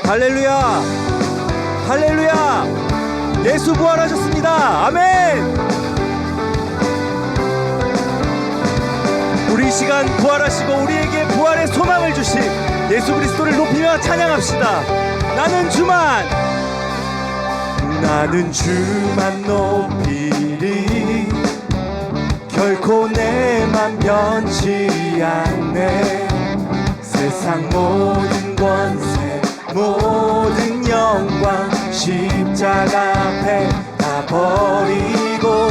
할렐루야, 할렐루야. 예수 부활하셨습니다. 아멘. 우리 이 시간 부활하시고 우리에게 부활의 소망을 주신 예수 그리스도를 높이며 찬양합시다. 나는 주만 높이리. 결코 내 맘 변치 않네. 세상 모든 권세 모든 영광 십자가 앞에 다 버리고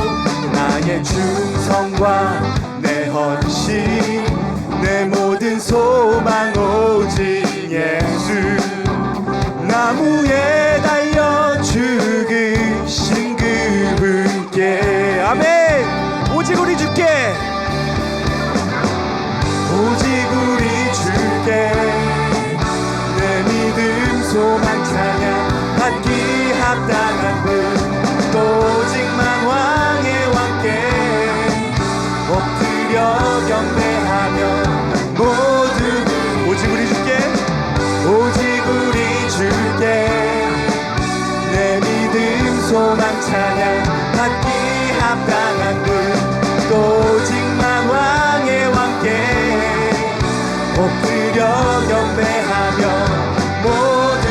나의 충성과 내 헌신 내 모든 소망 오직 예수. 나무에 달려 죽으신 그분께. 아멘. 오직 우리 주께, 오직 우리 주께 내 믿음 소망 찬양 받기 합당한 분 또 오직만 왕의 왕께 엎드려 경배하며 모두 오직 우리 주께, 오직 우리 주께 내 믿음 소망 찬양 받기 합당한 분 또 오직만 왕의 왕께 엎드려 경배하며 모두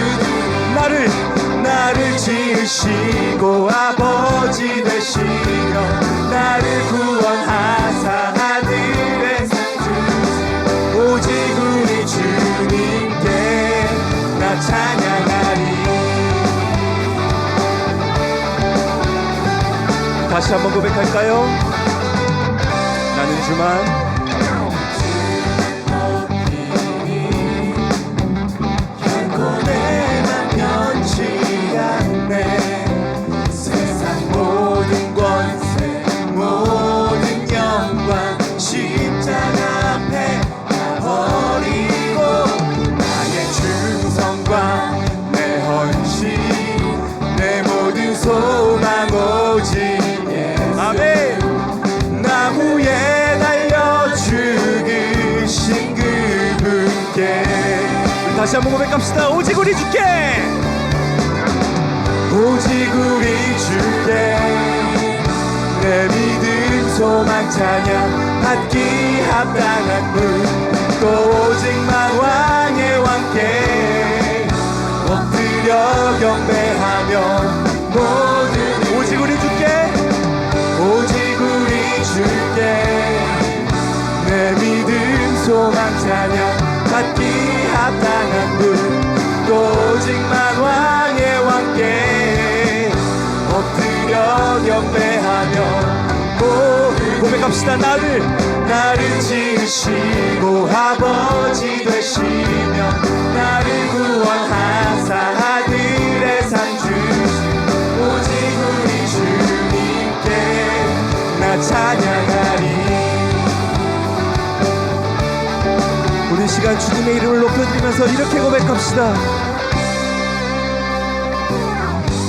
나를 지으시고 아버지 되시며 나를 구원하사 아들의 상 주시 오직 우리 주님께 나 찬양하리. 다시 한번 고백할까요? 나는 주만 소망 오직 예수. 아멘. 나무에 달려 죽으신 그분께. 다시 한번 고백합시다. 오직 우리 주께, 오직 우리 주께 내 믿음 소망 찬양 받기 합당한 분 또 오직만 왕의 왕께 엎드려 경배하며 모든 오직 우리 주께, 오직 우리 주께 내 믿음 소망 찬양 받기 합당한 분 또 오직만 왕의 왕께 엎드려 경배하며 고백합시다. 나를 지으시고 아버지 되시며 나를 구원하사 아들의 상 오직 우리 주님께 나 찬양하리. 오늘 시간 주님의 이름을 높여드리면서 이렇게 고백합시다.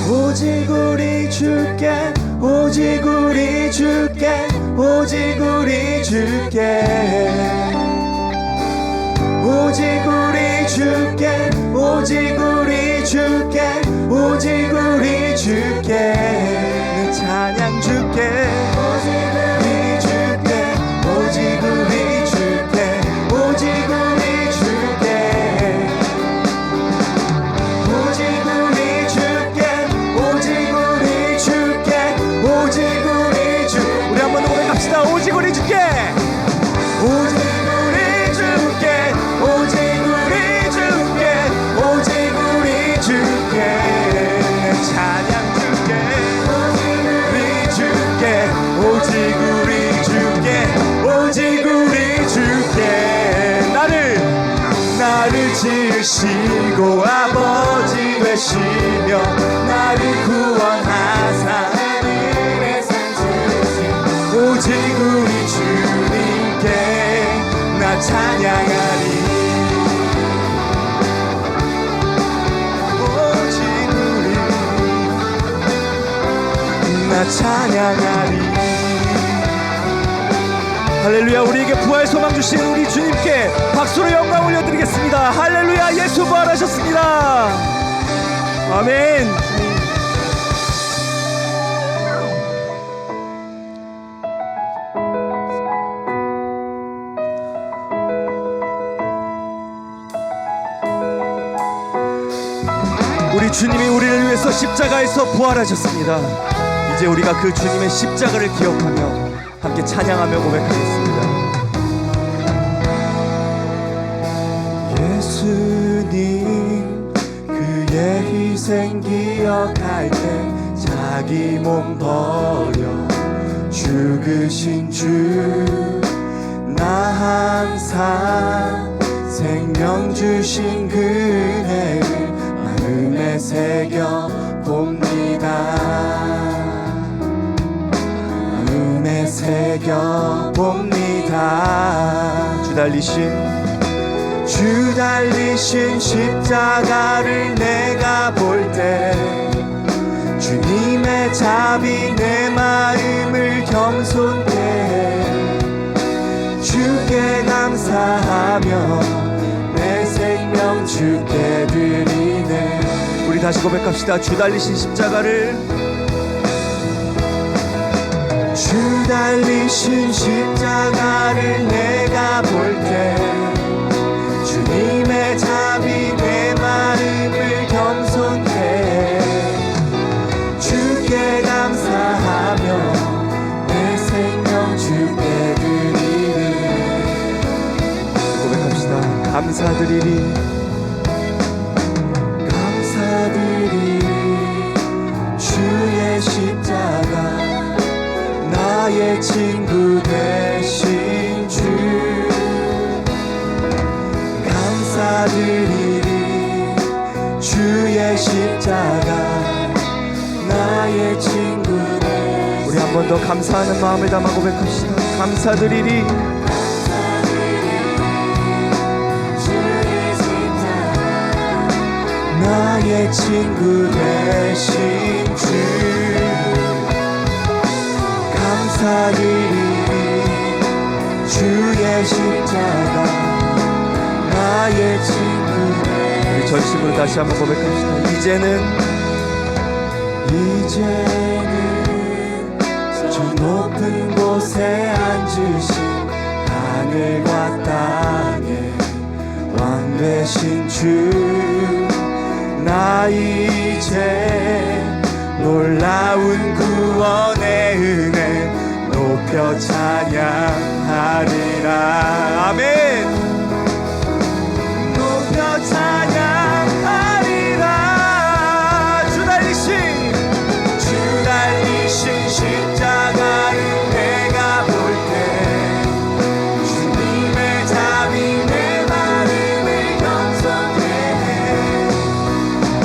오직 우리 주께, 오직 우리 주께, 오직 우리 주께, 오직 우리 주께, 오직 우리 주께, 오직 우리 주께 내 찬양 주께, 오직 우리 주께, 오직 우리 주께, 오직 우리 주께, 오직 우리 주께, 오직 우리 주께, 오직 우리 주. 우리 한번 고백합시다. 오직 우리 주께, 오직 우리 주께, 오직 우리 주께, 오직 우리 주께 찬양 주께, 우리 주께, 오직 우리 주께, 오직 우리 주께 나를 지으시고 아버지 되시며 나를 구원하사 하늘의 상 주신 오직 우리 주님께 나 찬양하리. 나 찬양하리. 할렐루야. 우리에게 부활 소망 주신 우리 주님께 박수로 영광 올려드리겠습니다. 할렐루야. 예수 부활하셨습니다. 아멘. 우리 주님이 우리를 위해서 십자가에서 부활하셨습니다. 이제 우리가 그 주님의 십자가를 기억하며 함께 찬양하며 고백하겠습니다. 예수님 그의 희생 기억할 때 자기 몸 버려 죽으신 주 나 항상 생명 주신 그 은혜를 마음에 새겨 봅니다. 마음에 새겨 봅니다. 주 달리신 십자가를 내가 볼 때 주님의 자비 내 마음을 겸손케 해 주께 감사하며 내 생명 주께 드리네. 우리 다시 고백합시다. 주 달리신 십자가를 주 달리신 십자가를 내가 볼 때 주님의 자비 내 마음을 겸손케 해 주께 감사하며 내 생명 주께 드리리. 고백합시다. 감사드리리 주의 십자가 나의 친구 되신 주 감사드리리. 주의 십자가 나의 친구 되신. 우리 한 번 더 감사하는 마음을 담아 고백합시다. 감사드리리. 나의 친구 되신 주 감사드리리. 주의 십자가 나의 친구. 우리 전심으로 다시 한번 고백합시다. 이제는 저 높은 곳에 앉으신 하늘과 땅의 왕 되신 주 나 이제 놀라운 구원의 은혜 높여 찬양하리라. 아멘. 높여 찬양하리라. 주 달리신 십자가를 내가 볼 때 주님의 자비 내 마음을 겸손케 해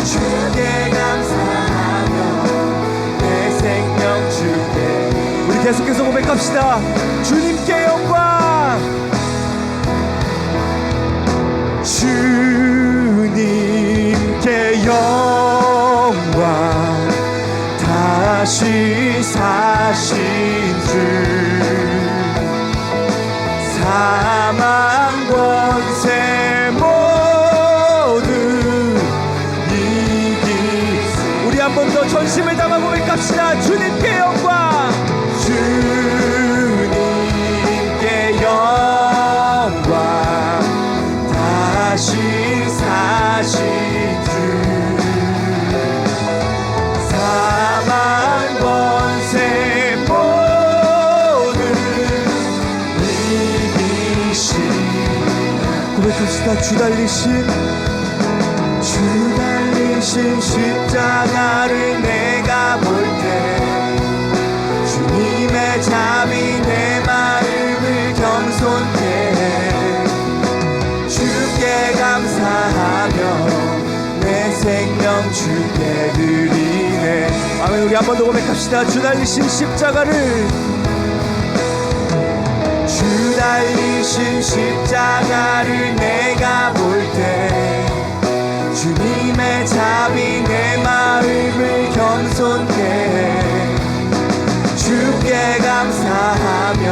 주께 감사하며 내 생명 주께. 우리 계속해서 고백합시다. 주님께 영광. 주님께 영광. 다시 사신 주 사망 권세 모두 이기시. 우리 한 번 더 전심을 담아 고백합시다. 주님께 영광. 주님께 영광. 다시 사신 주 사망 권세 모두 이기시. 고백합시다. 주 달리신 십자가를 내가 볼 때 주님의 자비 내 마음을 겸손케 해 주께 감사하며 내 생명 주께 드리네. 아멘. 우리 한 번 더 고백합시다. 주 달리신 십자가를 주 달리신 십자가를 내가 볼 때 주님의 자비 내 마음을 겸손케 해 주께 감사하며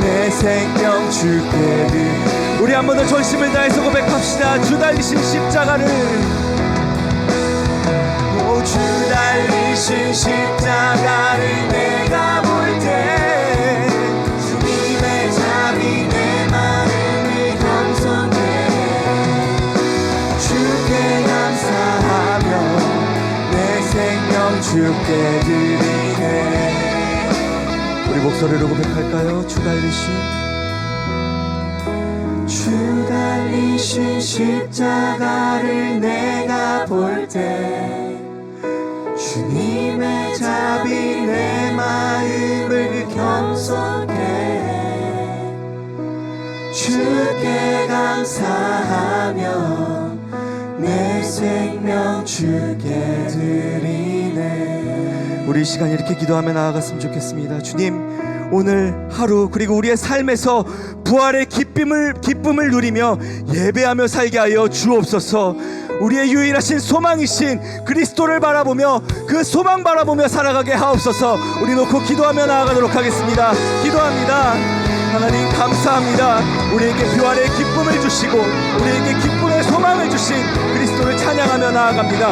내 생명 주께 드리네. 우리 한 번 더 전심을 다해서 고백합시다. 주 달리신 십자가를, 주 달리신 십자가를 내가 볼 때 주님의 자비 내 마음을 겸손해 주께 감사하며 내 생명 주께 드리네. 우리 목소리로 고백할까요? 주 달리신 십자가를 내가 볼 때 주님의 자비 내 마음을 겸손해 주께 감사하며 내 생명 주께 드리네. 우리 이 시간 이렇게 기도하며 나아갔으면 좋겠습니다. 주님, 오늘 하루 그리고 우리의 삶에서 부활의 기쁨을 누리며 예배하며 살게 하여 주옵소서. 우리의 유일하신 소망이신 그리스도를 바라보며 그 소망 바라보며 살아가게 하옵소서. 우리 놓고 기도하며 나아가도록 하겠습니다. 기도합니다. 하나님 감사합니다. 우리에게 부활의 기쁨을 주시고 우리에게 기쁨의 소망을 주신 그리스도를 찬양하며 나아갑니다.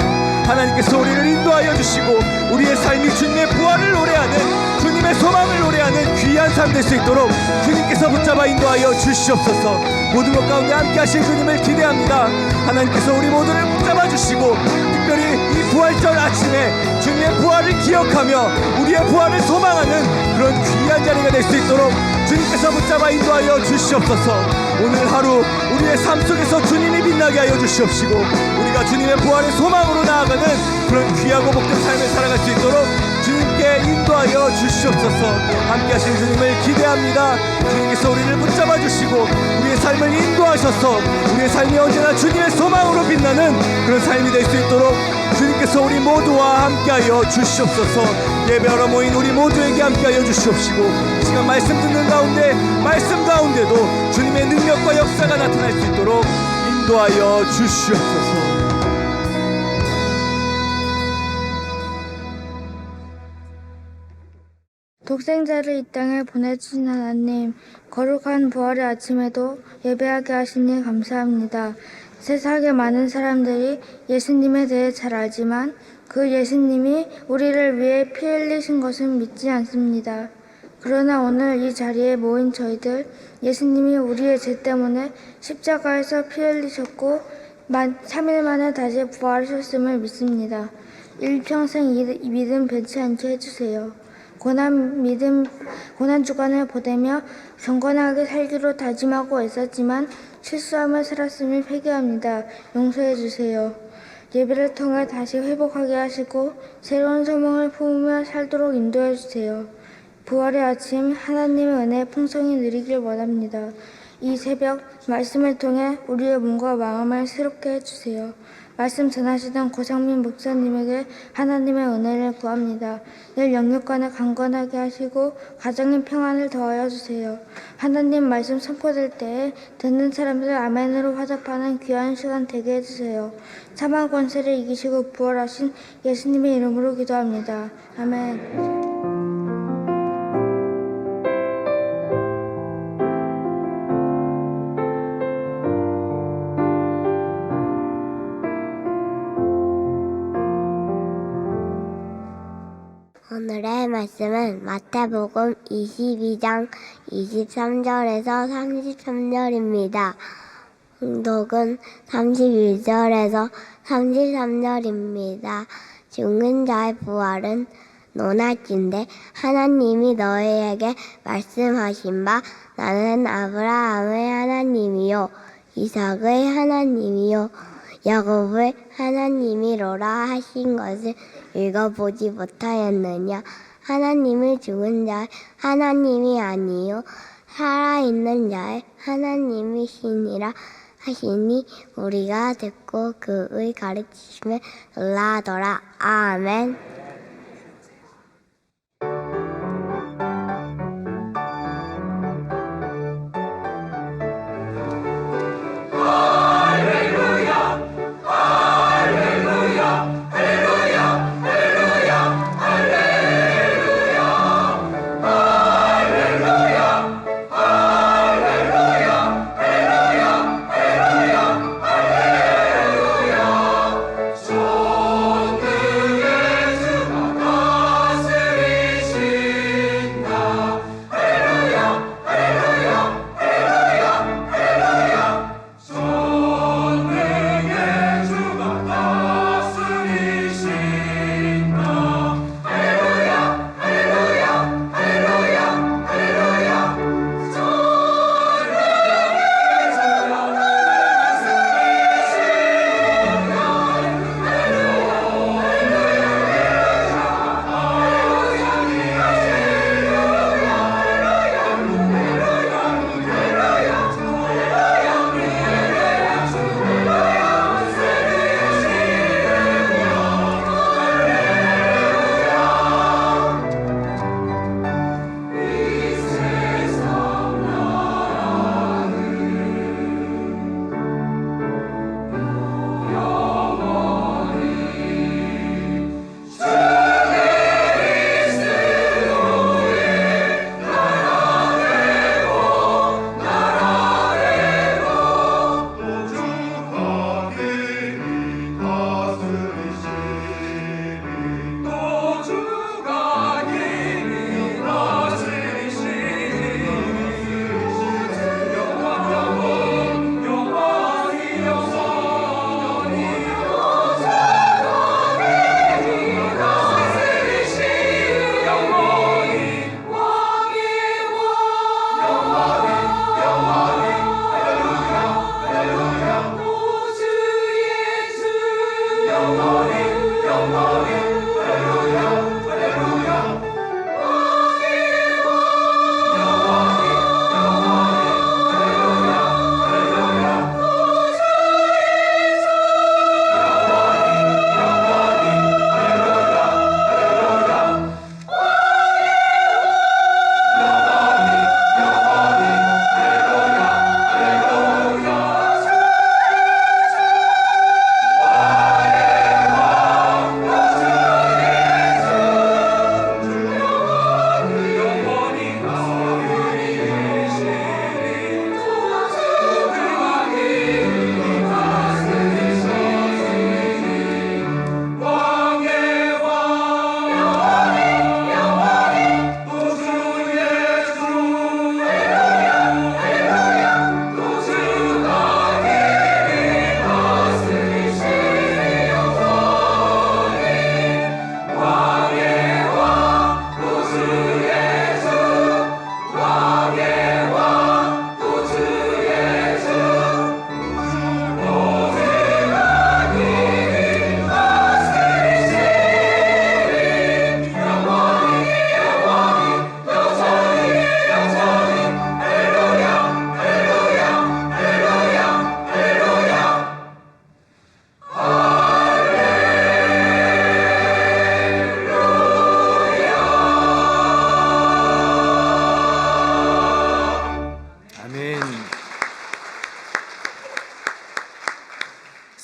하나님께서 우리를 인도하여 주시고 우리의 삶이 주님의 부활을 노래하는, 주님의 소망을 노래하는 귀한 삶 될 수 있도록 주님께서 붙잡아 인도하여 주시옵소서. 모든 것 가운데 함께 하실 주님을 기대합니다. 하나님께서 우리 모두를 붙잡아 주시고 특별히 이 부활절 아침에 주님의 부활을 기억하며 우리의 부활을 소망하는 그런 귀한 자리가 될 수 있도록 주님께서 붙잡아 인도하여 주시옵소서. 오늘 하루 우리의 삶 속에서 주님이 빛나게 하여 주시옵시고 우리가 주님의 부활의 소망으로 나아가는 그런 귀하고 복된 삶을 살아갈 수 있도록 주님께 인도하여 주시옵소서. 함께 하신 주님을 기대합니다. 주님께서 우리를 붙잡아 주시고 우리의 삶을 인도하셔서 우리의 삶이 언제나 주님의 소망으로 빛나는 그런 삶이 될 수 있도록 주님께서 우리 모두와 함께하여 주시옵소서. 예배하러 모인 우리 모두에게 함께하여 주시옵시고 시간 말씀 듣는 가운데 말씀 가운데도 주님의 능력과 역사가 나타날 수 있도록 인도하여 주시옵소서. 독생자를 이 땅에 보내주신 하나님, 거룩한 부활의 아침에도 예배하게 하시니 감사합니다. 세상에 많은 사람들이 예수님에 대해 잘 알지만 그 예수님이 우리를 위해 피 흘리신 것은 믿지 않습니다. 그러나 오늘 이 자리에 모인 저희들, 예수님이 우리의 죄 때문에 십자가에서 피 흘리셨고 3일 만에 다시 부활하셨음을 믿습니다. 일평생 이 믿음 변치 않게 해주세요. 고난 주간을 보내며 경건하게 살기로 다짐하고 애썼지만 실수하며 살았음을 회개합니다. 용서해 주세요. 예배를 통해 다시 회복하게 하시고 새로운 소망을 품으며 살도록 인도해 주세요. 부활의 아침 하나님의 은혜 풍성히 누리길 원합니다. 이 새벽 말씀을 통해 우리의 몸과 마음을 새롭게 해주세요. 말씀 전하시던 고상민 목사님에게 하나님의 은혜를 구합니다. 늘 영육간을 강건하게 하시고 가정의 평안을 더하여 주세요. 하나님 말씀 선포될 때에 듣는 사람들 아멘으로 화답하는 귀한 시간 되게 해주세요. 사망 권세를 이기시고 부활하신 예수님의 이름으로 기도합니다. 아멘. 오늘의 말씀은 마태복음 22장 23절에서 33절입니다. 봉독은 31절에서 33절입니다. 죽은 자의 부활은 논할진대 하나님이 너희에게 말씀하신 바 나는 아브라함의 하나님이요 이삭의 하나님이요 야곱의 하나님이로라 하신 것을 읽어보지 못하였느냐. 하나님을 죽은 자의 하나님이 아니요 살아있는 자의 하나님이시니라 하시니 우리가 듣고 그의 가르치심에 놀라더라. 아멘. 할렐루야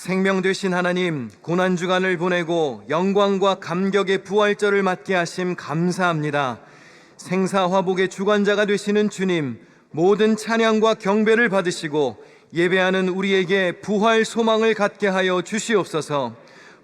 생명 되신 하나님, 고난주간을 보내고 영광과 감격의 부활절을 맞게 하심 감사합니다. 생사화복의 주관자가 되시는 주님, 모든 찬양과 경배를 받으시고 예배하는 우리에게 부활 소망을 갖게 하여 주시옵소서.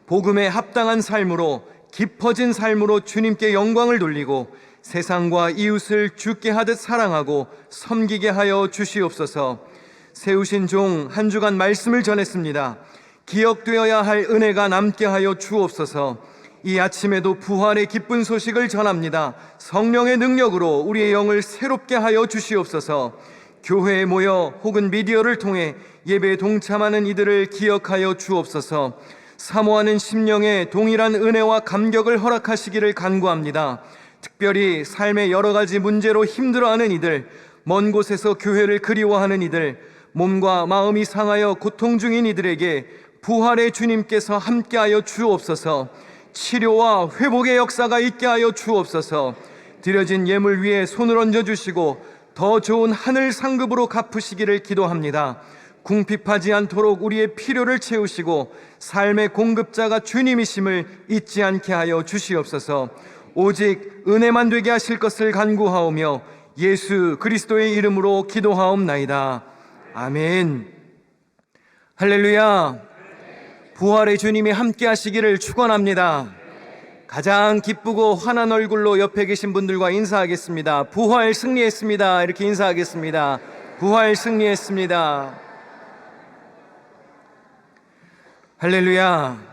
복음에 합당한 삶으로, 깊어진 삶으로 주님께 영광을 돌리고 세상과 이웃을 주께 하듯 사랑하고 섬기게 하여 주시옵소서. 세우신 종 한 주간 말씀을 전했습니다. 기억되어야 할 은혜가 남게 하여 주옵소서. 이 아침에도 부활의 기쁜 소식을 전합니다. 성령의 능력으로 우리의 영을 새롭게 하여 주시옵소서. 교회에 모여 혹은 미디어를 통해 예배에 동참하는 이들을 기억하여 주옵소서. 사모하는 심령에 동일한 은혜와 감격을 허락하시기를 간구합니다. 특별히 삶의 여러 가지 문제로 힘들어하는 이들, 먼 곳에서 교회를 그리워하는 이들, 몸과 마음이 상하여 고통 중인 이들에게 부활의 주님께서 함께하여 주옵소서. 치료와 회복의 역사가 있게 하여 주옵소서. 드려진 예물 위에 손을 얹어주시고 더 좋은 하늘 상급으로 갚으시기를 기도합니다. 궁핍하지 않도록 우리의 필요를 채우시고 삶의 공급자가 주님이심을 잊지 않게 하여 주시옵소서. 오직 은혜만 되게 하실 것을 간구하오며 예수 그리스도의 이름으로 기도하옵나이다. 아멘. 할렐루야. 부활의 주님이 함께 하시기를 축원합니다. 가장 기쁘고 환한 얼굴로 옆에 계신 분들과 인사하겠습니다. 부활 승리했습니다. 이렇게 인사하겠습니다. 부활 승리했습니다. 할렐루야.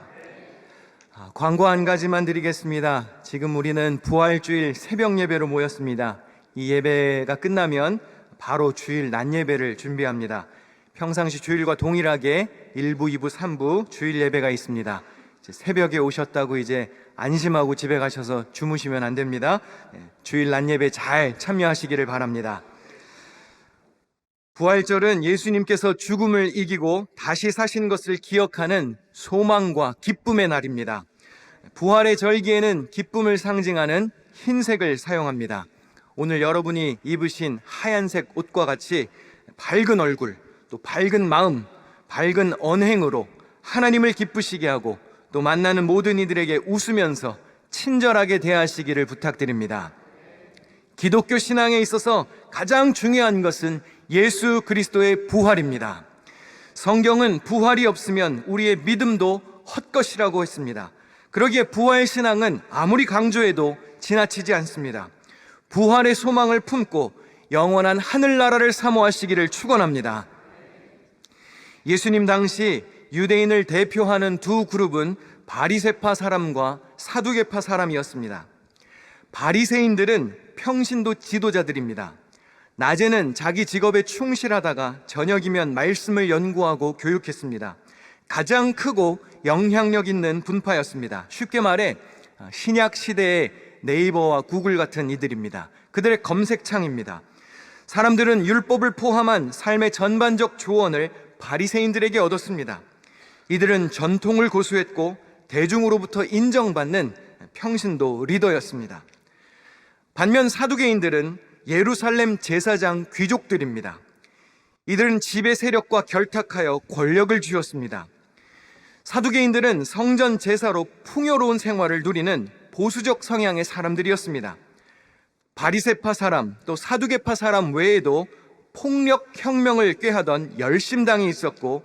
광고 한 가지만 드리겠습니다. 지금 우리는 부활주일 새벽 예배로 모였습니다. 이 예배가 끝나면 바로 주일 낮 예배를 준비합니다. 평상시 주일과 동일하게 1부, 2부, 3부 주일 예배가 있습니다. 새벽에 오셨다고 이제 안심하고 집에 가셔서 주무시면 안 됩니다. 주일 낮 예배 잘 참여하시기를 바랍니다. 부활절은 예수님께서 죽음을 이기고 다시 사신 것을 기억하는 소망과 기쁨의 날입니다. 부활의 절기에는 기쁨을 상징하는 흰색을 사용합니다. 오늘 여러분이 입으신 하얀색 옷과 같이 밝은 얼굴, 또 밝은 마음, 밝은 언행으로 하나님을 기쁘시게 하고 또 만나는 모든 이들에게 웃으면서 친절하게 대하시기를 부탁드립니다. 기독교 신앙에 있어서 가장 중요한 것은 예수 그리스도의 부활입니다. 성경은 부활이 없으면 우리의 믿음도 헛것이라고 했습니다. 그러기에 부활 신앙은 아무리 강조해도 지나치지 않습니다. 부활의 소망을 품고 영원한 하늘나라를 사모하시기를 축원합니다. 예수님 당시 유대인을 대표하는 두 그룹은 바리새파 사람과 사두개파 사람이었습니다. 바리새인들은 평신도 지도자들입니다. 낮에는 자기 직업에 충실하다가 저녁이면 말씀을 연구하고 교육했습니다. 가장 크고 영향력 있는 분파였습니다. 쉽게 말해 신약 시대의 네이버와 구글 같은 이들입니다. 그들의 검색창입니다. 사람들은 율법을 포함한 삶의 전반적 조언을 바리새인들에게 얻었습니다. 이들은 전통을 고수했고 대중으로부터 인정받는 평신도 리더였습니다. 반면 사두개인들은 예루살렘 제사장 귀족들입니다. 이들은 지배 세력과 결탁하여 권력을 쥐었습니다. 사두개인들은 성전 제사로 풍요로운 생활을 누리는 보수적 성향의 사람들이었습니다. 바리새파 사람 또 사두개파 사람 외에도 폭력 혁명을 꾀하던 열심당이 있었고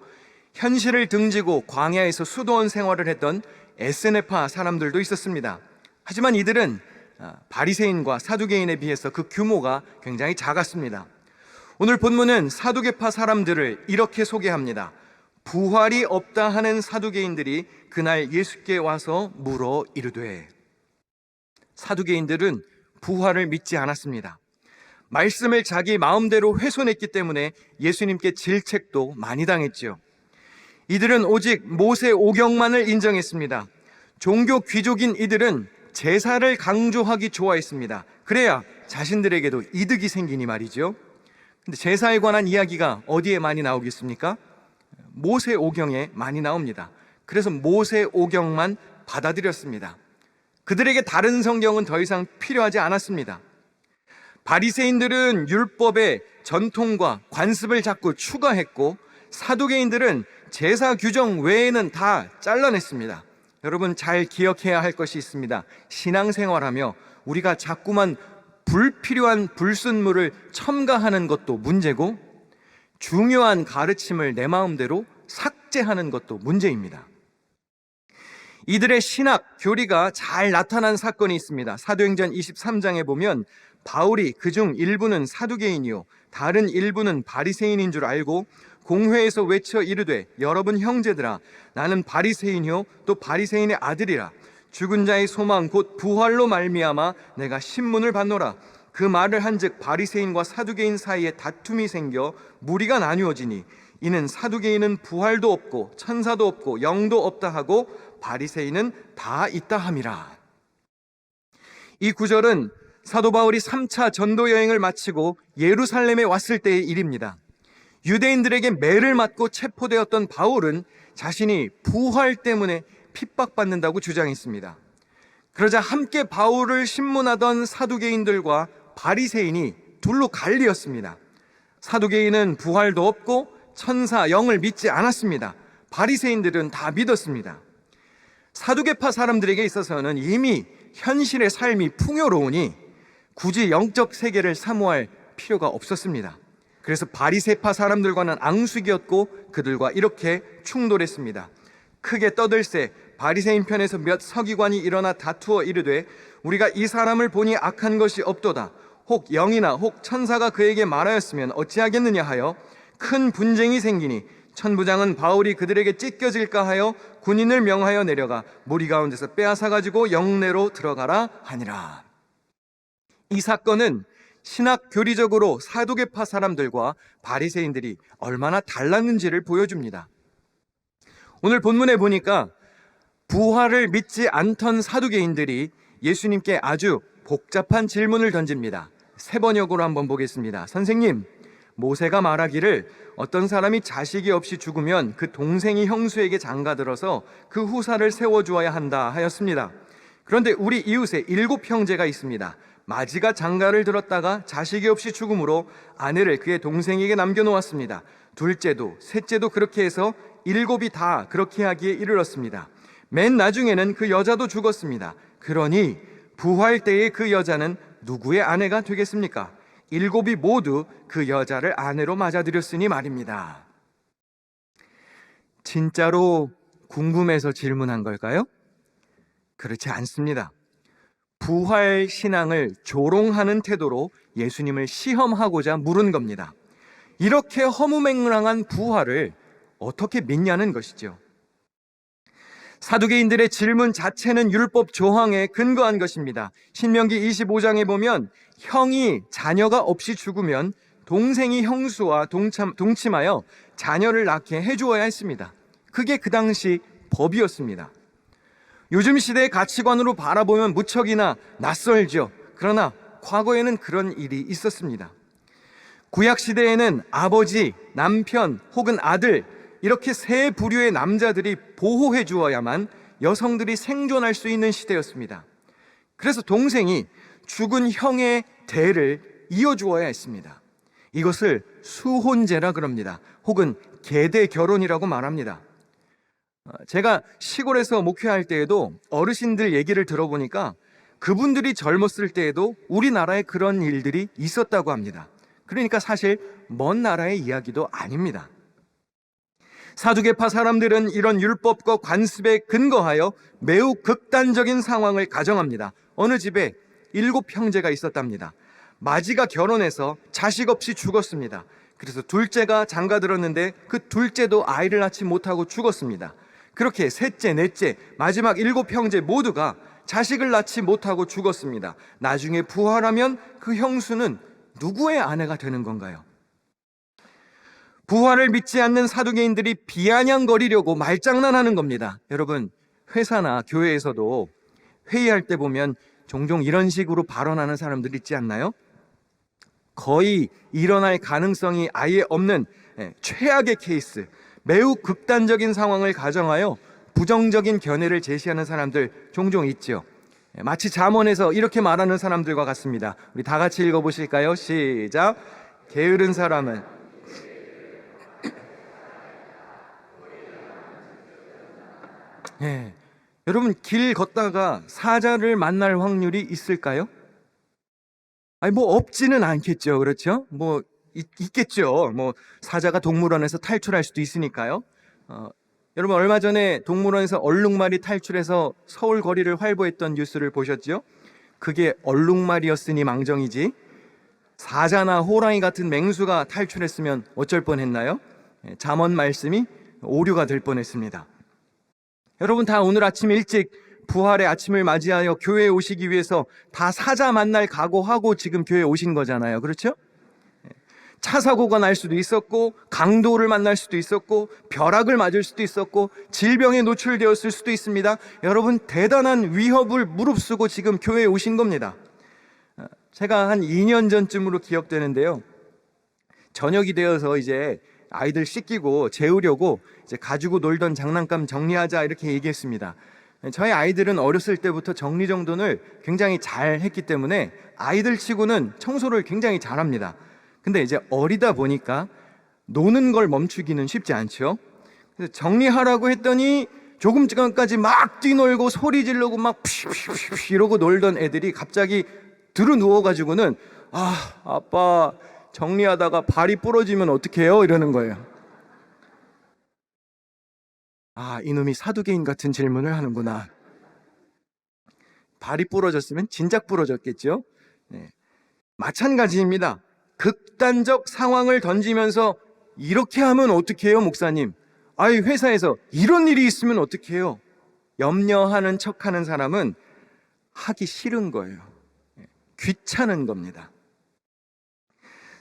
현실을 등지고 광야에서 수도원 생활을 했던 에스네파 사람들도 있었습니다. 하지만 이들은 바리새인과 사두개인에 비해서 그 규모가 굉장히 작았습니다. 오늘 본문은 사두개파 사람들을 이렇게 소개합니다. 부활이 없다 하는 사두개인들이 그날 예수께 와서 물어 이르되. 사두개인들은 부활을 믿지 않았습니다. 말씀을 자기 마음대로 훼손했기 때문에 예수님께 질책도 많이 당했지요. 이들은 오직 모세 오경만을 인정했습니다. 종교 귀족인 이들은 제사를 강조하기 좋아했습니다. 그래야 자신들에게도 이득이 생기니 말이죠. 근데 제사에 관한 이야기가 어디에 많이 나오겠습니까? 모세 오경에 많이 나옵니다. 그래서 모세 오경만 받아들였습니다. 그들에게 다른 성경은 더 이상 필요하지 않았습니다. 바리새인들은 율법에 전통과 관습을 자꾸 추가했고 사두개인들은 제사 규정 외에는 다 잘라냈습니다. 여러분 잘 기억해야 할 것이 있습니다. 신앙생활하며 우리가 자꾸만 불필요한 불순물을 첨가하는 것도 문제고, 중요한 가르침을 내 마음대로 삭제하는 것도 문제입니다. 이들의 신학 교리가 잘 나타난 사건이 있습니다. 사도행전 23장에 보면 바울이 그중 일부는 사두개인이요 다른 일부는 바리새인인 줄 알고 공회에서 외쳐 이르되, 여러분 형제들아, 나는 바리새인이요 또 바리새인의 아들이라. 죽은 자의 소망 곧 부활로 말미암아 내가 신문을 받노라. 그 말을 한즉 바리새인과 사두개인 사이에 다툼이 생겨 무리가 나뉘어지니, 이는 사두개인은 부활도 없고 천사도 없고 영도 없다 하고 바리새인은 다 있다 함이라. 이 구절은 사도 바울이 3차 전도 여행을 마치고 예루살렘에 왔을 때의 일입니다. 유대인들에게 매를 맞고 체포되었던 바울은 자신이 부활 때문에 핍박받는다고 주장했습니다. 그러자 함께 바울을 신문하던 사두개인들과 바리새인이 둘로 갈리었습니다. 사두개인은 부활도 없고 천사, 영을 믿지 않았습니다. 바리새인들은 다 믿었습니다. 사두개파 사람들에게 있어서는 이미 현실의 삶이 풍요로우니 굳이 영적 세계를 사모할 필요가 없었습니다. 그래서 바리새파 사람들과는 앙숙이었고 그들과 이렇게 충돌했습니다. 크게 떠들새 바리새인 편에서 몇 서기관이 일어나 다투어 이르되, 우리가 이 사람을 보니 악한 것이 없도다. 혹 영이나 혹 천사가 그에게 말하였으면 어찌하겠느냐 하여 큰 분쟁이 생기니, 천부장은 바울이 그들에게 찢겨질까 하여 군인을 명하여 내려가 무리 가운데서 빼앗아 가지고 영내로 들어가라 하니라. 이 사건은 신학 교리적으로 사두개파 사람들과 바리새인들이 얼마나 달랐는지를 보여줍니다. 오늘 본문에 보니까 부활을 믿지 않던 사두개인들이 예수님께 아주 복잡한 질문을 던집니다. 세 번역으로 한번 보겠습니다. 선생님, 모세가 말하기를 어떤 사람이 자식이 없이 죽으면 그 동생이 형수에게 장가들어서 그 후사를 세워주어야 한다 하였습니다. 그런데 우리 이웃에 7 형제가 있습니다. 마지가 장가를 들었다가 자식이 없이 죽음으로 아내를 그의 동생에게 남겨놓았습니다. 둘째도 셋째도 그렇게 해서 7이 다 그렇게 하기에 이르렀습니다. 맨 나중에는 그 여자도 죽었습니다. 그러니 부활 때에 그 여자는 누구의 아내가 되겠습니까? 7이 모두 그 여자를 아내로 맞아들였으니 말입니다. 진짜로 궁금해서 질문한 걸까요? 그렇지 않습니다. 부활 신앙을 조롱하는 태도로 예수님을 시험하고자 물은 겁니다. 이렇게 허무맹랑한 부활을 어떻게 믿냐는 것이죠. 사두개인들의 질문 자체는 율법 조항에 근거한 것입니다. 신명기 25장에 보면 형이 자녀가 없이 죽으면 동생이 형수와 동침하여 자녀를 낳게 해주어야 했습니다. 그게 그 당시 법이었습니다. 요즘 시대의 가치관으로 바라보면 무척이나 낯설죠. 그러나 과거에는 그런 일이 있었습니다. 구약 시대에는 아버지, 남편 혹은 아들, 이렇게 세 부류의 남자들이 보호해 주어야만 여성들이 생존할 수 있는 시대였습니다. 그래서 동생이 죽은 형의 대를 이어주어야 했습니다. 이것을 수혼제라 그럽니다. 혹은 계대 결혼이라고 말합니다. 제가 시골에서 목회할 때에도 어르신들 얘기를 들어보니까 그분들이 젊었을 때에도 우리나라에 그런 일들이 있었다고 합니다. 그러니까 사실 먼 나라의 이야기도 아닙니다. 사두개파 사람들은 이런 율법과 관습에 근거하여 매우 극단적인 상황을 가정합니다. 어느 집에 7 형제가 있었답니다. 마지가 결혼해서 자식 없이 죽었습니다. 그래서 둘째가 장가들었는데 그 둘째도 아이를 낳지 못하고 죽었습니다. 그렇게 셋째, 넷째, 마지막 7 형제 모두가 자식을 낳지 못하고 죽었습니다. 나중에 부활하면 그 형수는 누구의 아내가 되는 건가요? 부활을 믿지 않는 사두개인들이 비아냥거리려고 말장난하는 겁니다. 여러분, 회사나 교회에서도 회의할 때 보면 종종 이런 식으로 발언하는 사람들 있지 않나요? 거의 일어날 가능성이 아예 없는 최악의 케이스, 매우 극단적인 상황을 가정하여 부정적인 견해를 제시하는 사람들 종종 있죠. 마치 잠언에서 이렇게 말하는 사람들과 같습니다. 우리 다 같이 읽어보실까요? 시작. 게으른 사람은 예. 여러분, 길 걷다가 사자를 만날 확률이 있을까요? 아니, 뭐 없지는 않겠죠. 그렇죠? 뭐 있겠죠. 뭐 사자가 동물원에서 탈출할 수도 있으니까요. 여러분, 얼마 전에 동물원에서 얼룩말이 탈출해서 서울 거리를 활보했던 뉴스를 보셨죠? 그게 얼룩말이었으니 망정이지, 사자나 호랑이 같은 맹수가 탈출했으면 어쩔 뻔했나요? 잠언 말씀이 오류가 될 뻔했습니다. 여러분, 다 오늘 아침 일찍 부활의 아침을 맞이하여 교회에 오시기 위해서 다 사자 만날 각오하고 지금 교회에 오신 거잖아요. 그렇죠? 차 사고가 날 수도 있었고, 강도를 만날 수도 있었고, 벼락을 맞을 수도 있었고, 질병에 노출되었을 수도 있습니다. 여러분, 대단한 위협을 무릅쓰고 지금 교회에 오신 겁니다. 제가 한 2년 전쯤으로 기억되는데요, 저녁이 되어서 이제 아이들 씻기고 재우려고 이제 가지고 놀던 장난감 정리하자 이렇게 얘기했습니다. 저희 아이들은 어렸을 때부터 정리정돈을 굉장히 잘 했기 때문에 아이들 치고는 청소를 굉장히 잘합니다. 근데 이제 어리다 보니까 노는 걸 멈추기는 쉽지 않죠. 그래서 정리하라고 했더니 조금 전까지 막 뛰놀고 소리 지르고 막 푸쉬푸쉬 이러고 놀던 애들이 갑자기 들어 누워가지고는 아빠 정리하다가 발이 부러지면 어떡해요? 이러는 거예요. 이놈이 사두개인 같은 질문을 하는구나. 발이 부러졌으면 진작 부러졌겠죠. 네. 마찬가지입니다. 극단적 상황을 던지면서 이렇게 하면 어떡해요, 목사님? 회사에서 이런 일이 있으면 어떡해요? 염려하는 척하는 사람은 하기 싫은 거예요. 귀찮은 겁니다.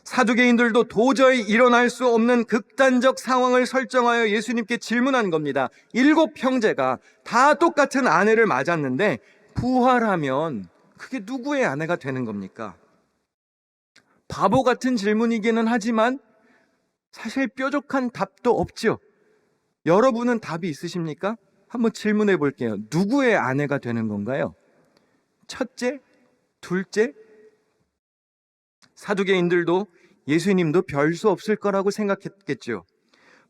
사두개인들도 도저히 일어날 수 없는 극단적 상황을 설정하여 예수님께 질문한 겁니다. 7 형제가 다 똑같은 아내를 맞았는데 부활하면 그게 누구의 아내가 되는 겁니까? 바보 같은 질문이기는 하지만 사실 뾰족한 답도 없죠. 여러분은 답이 있으십니까? 한번 질문해 볼게요. 누구의 아내가 되는 건가요? 첫째? 둘째? 사두개인들도 예수님도 별 수 없을 거라고 생각했겠죠.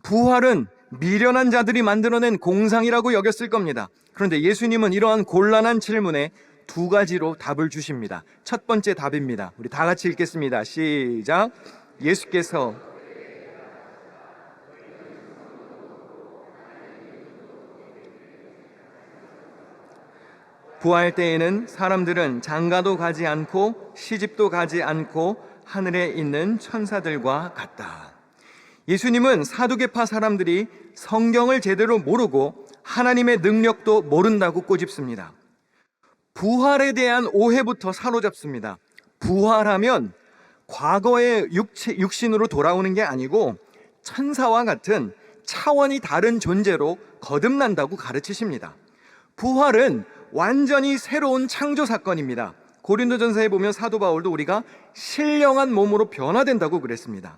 부활은 미련한 자들이 만들어낸 공상이라고 여겼을 겁니다. 그런데 예수님은 이러한 곤란한 질문에 2가지로 답을 주십니다. 첫 번째 답입니다. 우리 다 같이 읽겠습니다. 시작. 예수께서 부활 때에는 사람들은 장가도 가지 않고 시집도 가지 않고 하늘에 있는 천사들과 같다. 예수님은 사두개파 사람들이 성경을 제대로 모르고 하나님의 능력도 모른다고 꼬집습니다. 부활에 대한 오해부터 사로잡습니다. 부활하면 과거의 육신으로 돌아오는 게 아니고 천사와 같은 차원이 다른 존재로 거듭난다고 가르치십니다. 부활은 완전히 새로운 창조 사건입니다. 고린도전서에 보면 사도 바울도 우리가 신령한 몸으로 변화된다고 그랬습니다.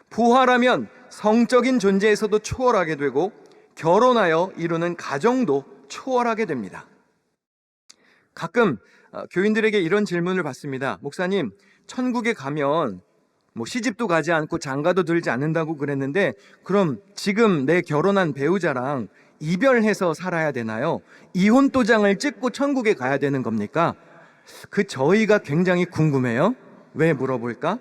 부활하면 성적인 존재에서도 초월하게 되고 결혼하여 이루는 가정도 초월하게 됩니다. 가끔 교인들에게 이런 질문을 받습니다. 목사님, 천국에 가면 시집도 가지 않고 장가도 들지 않는다고 그랬는데 그럼 지금 내 결혼한 배우자랑 이별해서 살아야 되나요? 이혼 도장을 찍고 천국에 가야 되는 겁니까? 저희가 굉장히 궁금해요. 왜 물어볼까?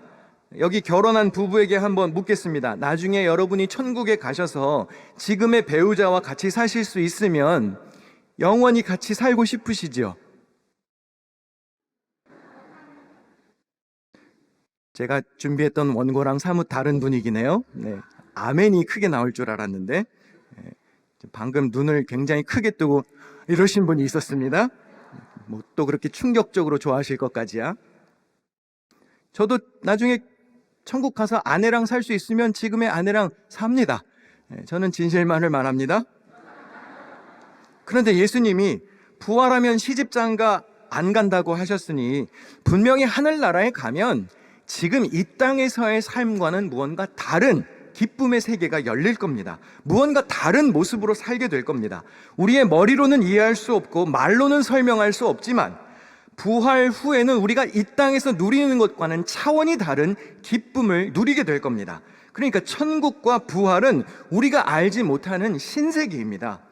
여기 결혼한 부부에게 한번 묻겠습니다. 나중에 여러분이 천국에 가셔서 지금의 배우자와 같이 사실 수 있으면 영원히 같이 살고 싶으시죠? 제가 준비했던 원고랑 사뭇 다른 분위기네요. 네. 아멘이 크게 나올 줄 알았는데 방금 눈을 굉장히 크게 뜨고 이러신 분이 있었습니다. 또 그렇게 충격적으로 좋아하실 것까지야. 저도 나중에 천국 가서 아내랑 살 수 있으면 지금의 아내랑 삽니다. 저는 진실만을 말합니다. 그런데 예수님이 부활하면 시집장가 안 간다고 하셨으니 분명히 하늘나라에 가면 지금 이 땅에서의 삶과는 무언가 다른 기쁨의 세계가 열릴 겁니다. 무언가 다른 모습으로 살게 될 겁니다. 우리의 머리로는 이해할 수 없고 말로는 설명할 수 없지만 부활 후에는 우리가 이 땅에서 누리는 것과는 차원이 다른 기쁨을 누리게 될 겁니다. 그러니까 천국과 부활은 우리가 알지 못하는 신세계입니다.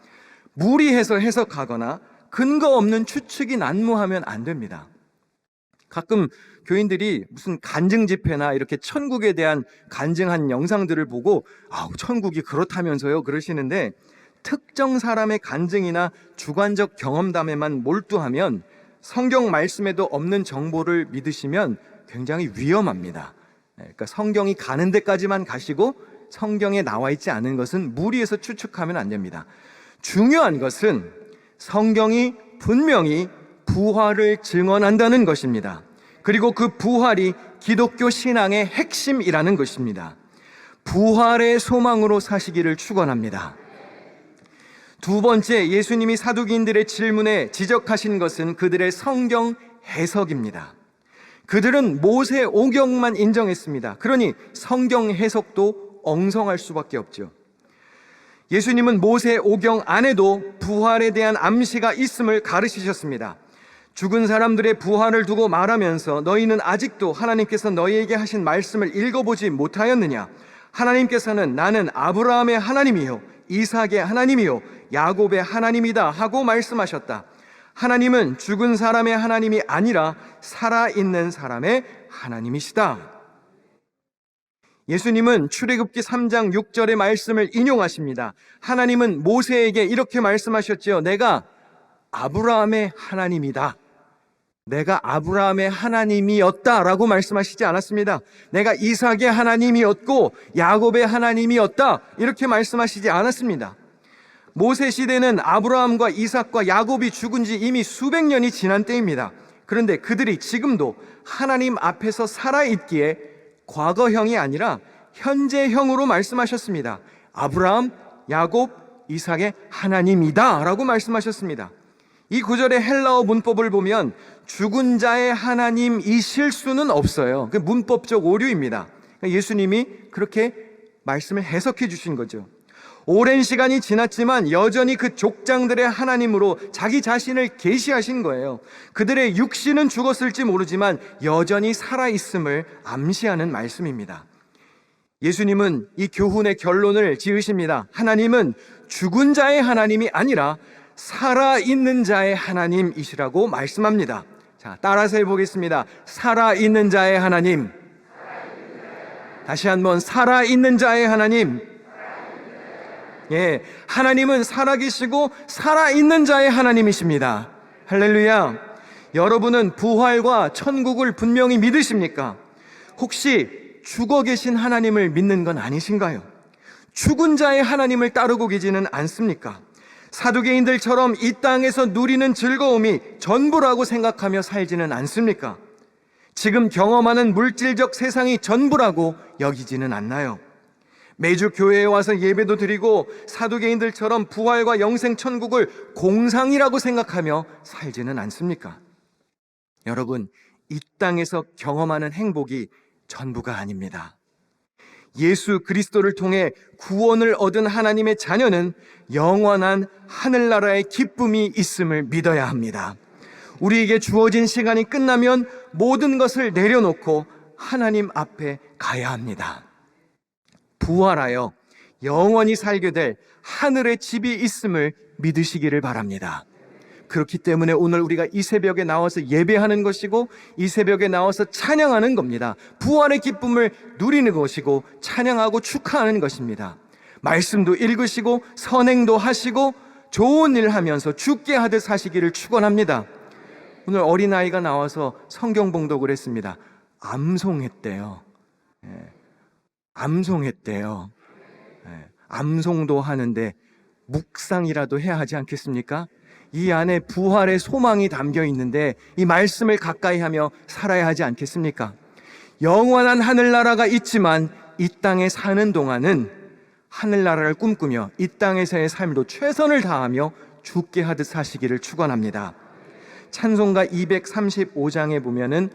무리해서 해석하거나 근거 없는 추측이 난무하면 안 됩니다. 가끔 교인들이 무슨 간증 집회나 이렇게 천국에 대한 간증한 영상들을 보고 천국이 그렇다면서요 그러시는데, 특정 사람의 간증이나 주관적 경험담에만 몰두하면 성경 말씀에도 없는 정보를 믿으시면 굉장히 위험합니다. 그러니까 성경이 가는 데까지만 가시고 성경에 나와 있지 않은 것은 무리해서 추측하면 안 됩니다. 중요한 것은 성경이 분명히 부활을 증언한다는 것입니다. 그리고 그 부활이 기독교 신앙의 핵심이라는 것입니다. 부활의 소망으로 사시기를 축원합니다. 두 번째, 예수님이 사두기인들의 질문에 지적하신 것은 그들의 성경 해석입니다. 그들은 모세 오경만 인정했습니다. 그러니 성경 해석도 엉성할 수밖에 없죠. 예수님은 모세 오경 안에도 부활에 대한 암시가 있음을 가르치셨습니다. 죽은 사람들의 부활을 두고 말하면서 너희는 아직도 하나님께서 너희에게 하신 말씀을 읽어보지 못하였느냐? 하나님께서는 나는 아브라함의 하나님이요 이삭의 하나님이요 야곱의 하나님이다 하고 말씀하셨다. 하나님은 죽은 사람의 하나님이 아니라 살아있는 사람의 하나님이시다. 예수님은 출애굽기 3장 6절의 말씀을 인용하십니다. 하나님은 모세에게 이렇게 말씀하셨지요. 내가 아브라함의 하나님이다. 내가 아브라함의 하나님이었다라고 말씀하시지 않았습니다. 내가 이삭의 하나님이었고 야곱의 하나님이었다 이렇게 말씀하시지 않았습니다. 모세 시대는 아브라함과 이삭과 야곱이 죽은 지 이미 수백 년이 지난 때입니다. 그런데 그들이 지금도 하나님 앞에서 살아있기에 과거형이 아니라 현재형으로 말씀하셨습니다. 아브라함, 야곱, 이삭의 하나님이다 라고 말씀하셨습니다. 이 구절의 헬라어 문법을 보면 죽은 자의 하나님이실 수는 없어요. 그 문법적 오류입니다. 예수님이 그렇게 말씀을 해석해 주신 거죠. 오랜 시간이 지났지만 여전히 그 족장들의 하나님으로 자기 자신을 계시하신 거예요. 그들의 육신은 죽었을지 모르지만 여전히 살아있음을 암시하는 말씀입니다. 예수님은 이 교훈의 결론을 지으십니다. 하나님은 죽은 자의 하나님이 아니라 살아있는 자의 하나님이시라고 말씀합니다. 자, 따라서 해보겠습니다. 살아있는 자의 하나님. 다시 한번 살아있는 자의 하나님. 하나님은 살아계시고 살아있는 자의 하나님이십니다. 할렐루야. 여러분은 부활과 천국을 분명히 믿으십니까? 혹시 죽어 계신 하나님을 믿는 건 아니신가요? 죽은 자의 하나님을 따르고 계지는 않습니까? 사두개인들처럼 이 땅에서 누리는 즐거움이 전부라고 생각하며 살지는 않습니까? 지금 경험하는 물질적 세상이 전부라고 여기지는 않나요? 매주 교회에 와서 예배도 드리고 사두개인들처럼 부활과 영생 천국을 공상이라고 생각하며 살지는 않습니까? 여러분, 이 땅에서 경험하는 행복이 전부가 아닙니다. 예수 그리스도를 통해 구원을 얻은 하나님의 자녀는 영원한 하늘나라의 기쁨이 있음을 믿어야 합니다. 우리에게 주어진 시간이 끝나면 모든 것을 내려놓고 하나님 앞에 가야 합니다. 부활하여 영원히 살게 될 하늘의 집이 있음을 믿으시기를 바랍니다. 그렇기 때문에 오늘 우리가 이 새벽에 나와서 예배하는 것이고 이 새벽에 나와서 찬양하는 겁니다. 부활의 기쁨을 누리는 것이고 찬양하고 축하하는 것입니다. 말씀도 읽으시고 선행도 하시고 좋은 일 하면서 죽게 하듯 사시기를 축원합니다. 오늘 어린아이가 나와서 성경 봉독을 했습니다. 암송했대요. 암송했대요. 암송도 하는데 묵상이라도 해야 하지 않겠습니까? 이 안에 부활의 소망이 담겨 있는데 이 말씀을 가까이 하며 살아야 하지 않겠습니까? 영원한 하늘나라가 있지만 이 땅에 사는 동안은 하늘나라를 꿈꾸며 이 땅에서의 삶도 최선을 다하며 죽게 하듯 사시기를 축원합니다. 찬송가 235장에 보면은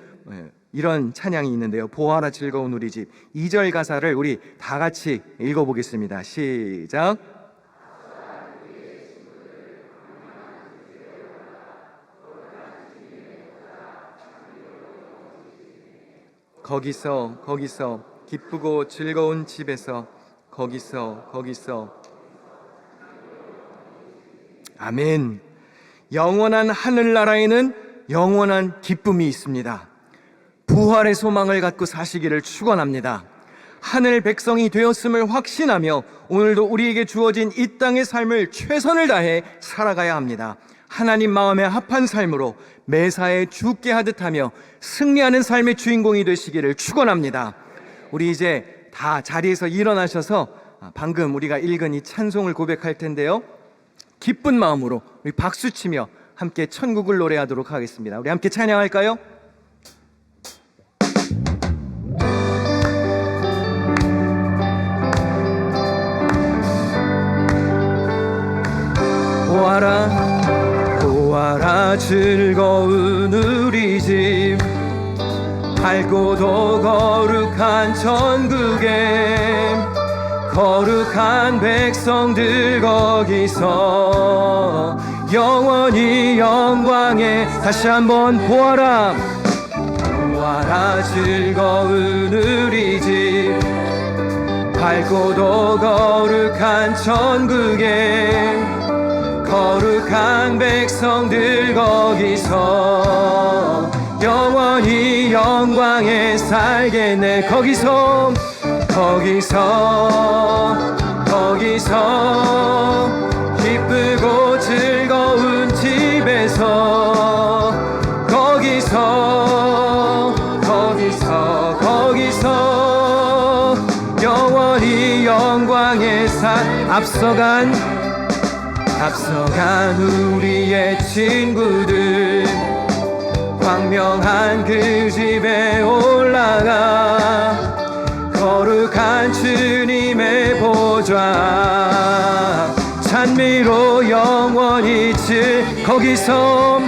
이런 찬양이 있는데요. 보아라 즐거운 우리 집 2절 가사를 우리 다 같이 읽어보겠습니다. 시작. 거기서 기쁘고 즐거운 집에서 거기서 아멘. 영원한 하늘나라에는 영원한 기쁨이 있습니다. 부활의 소망을 갖고 사시기를 축원합니다. 하늘 백성이 되었음을 확신하며 오늘도 우리에게 주어진 이 땅의 삶을 최선을 다해 살아가야 합니다. 하나님 마음에 합한 삶으로 매사에 죽게 하듯하며 승리하는 삶의 주인공이 되시기를 축원합니다. 우리 이제 다 자리에서 일어나셔서 방금 우리가 읽은 이 찬송을 고백할 텐데요, 기쁜 마음으로 우리 박수치며 함께 천국을 노래하도록 하겠습니다. 우리 함께 찬양할까요? 보아라 보아라 즐거운 우리 집, 밝고도 거룩한 천국에 거룩한 백성들 거기서 영원히 영광에. 다시 한번 보아라 보아라 즐거운 우리 집, 밝고도 거룩한 천국에 거룩한 백성들 거기서 영원히 영광에 살겠네. 거기서 기쁘고 즐거운 집에서 거기서 영원히 영광에 앞서간 우리의 친구들 광명한 그 집에 올라가 거룩한 주님의 보좌 찬미로 영원히 거기서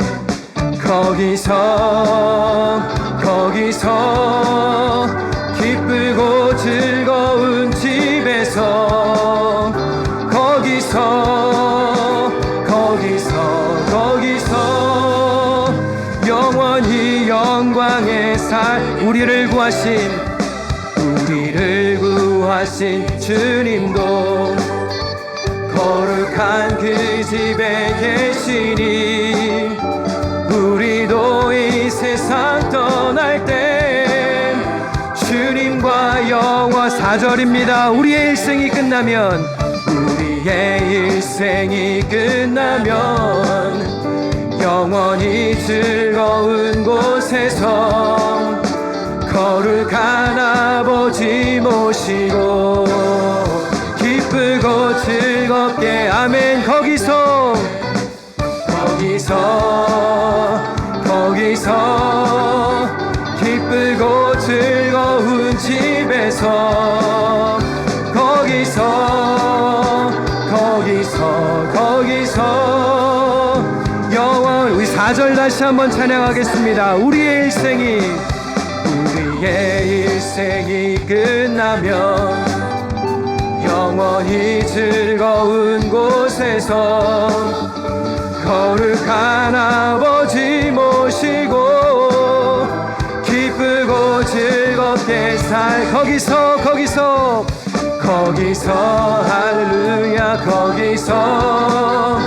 기쁘고 즐거운 집에서 거기서 영원히 영광의 우리를 구하신 주님도 거룩한 그 집에 계시니 우리도 이 세상 떠날 때 주님과 영원 4절입니다. 우리의 일생이 끝나면 영원히 즐거운 곳에서 거룩한 아버지 모시고 기쁘고 즐겁게 아멘. 거기서 기쁘고 즐거운 집에서 거기서 영원. 우리 4절 다시 한번 찬양하겠습니다. 우리의 일생이 끝나면 영원히 즐거운 곳에서 거룩한 아버지 모시고 기쁘고 즐겁게 거기서 할렐루야 거기서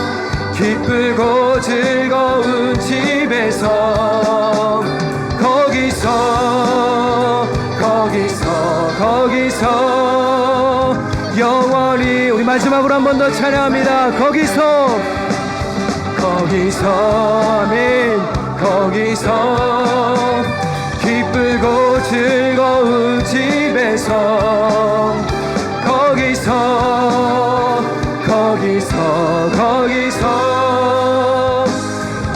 기쁘고 즐거운 집에서 거기서 영원히. 우리 마지막으로 한 번 더 찬양합니다. 거기서 아멘. 거기서 기쁘고 즐거운 집에서 거기서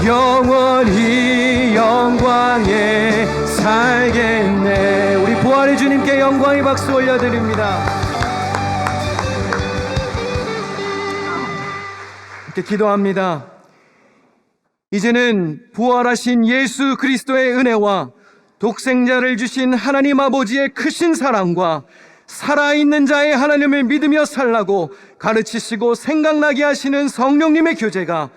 영원히 영광에 살겠네. 우리 부활의 주님께 영광의 박수 올려드립니다. 이렇게 기도합니다. 이제는 부활하신 예수 그리스도의 은혜와 독생자를 주신 하나님 아버지의 크신 사랑과 살아있는 자의 하나님을 믿으며 살라고 가르치시고 생각나게 하시는 성령님의 교제가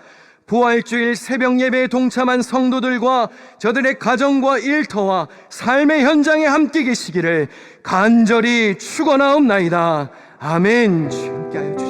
부활주일 새벽 예배에 동참한 성도들과 저들의 가정과 일터와 삶의 현장에 함께 계시기를 간절히 축원하옵나이다. 아멘. 주님께 하여 주시옵소서.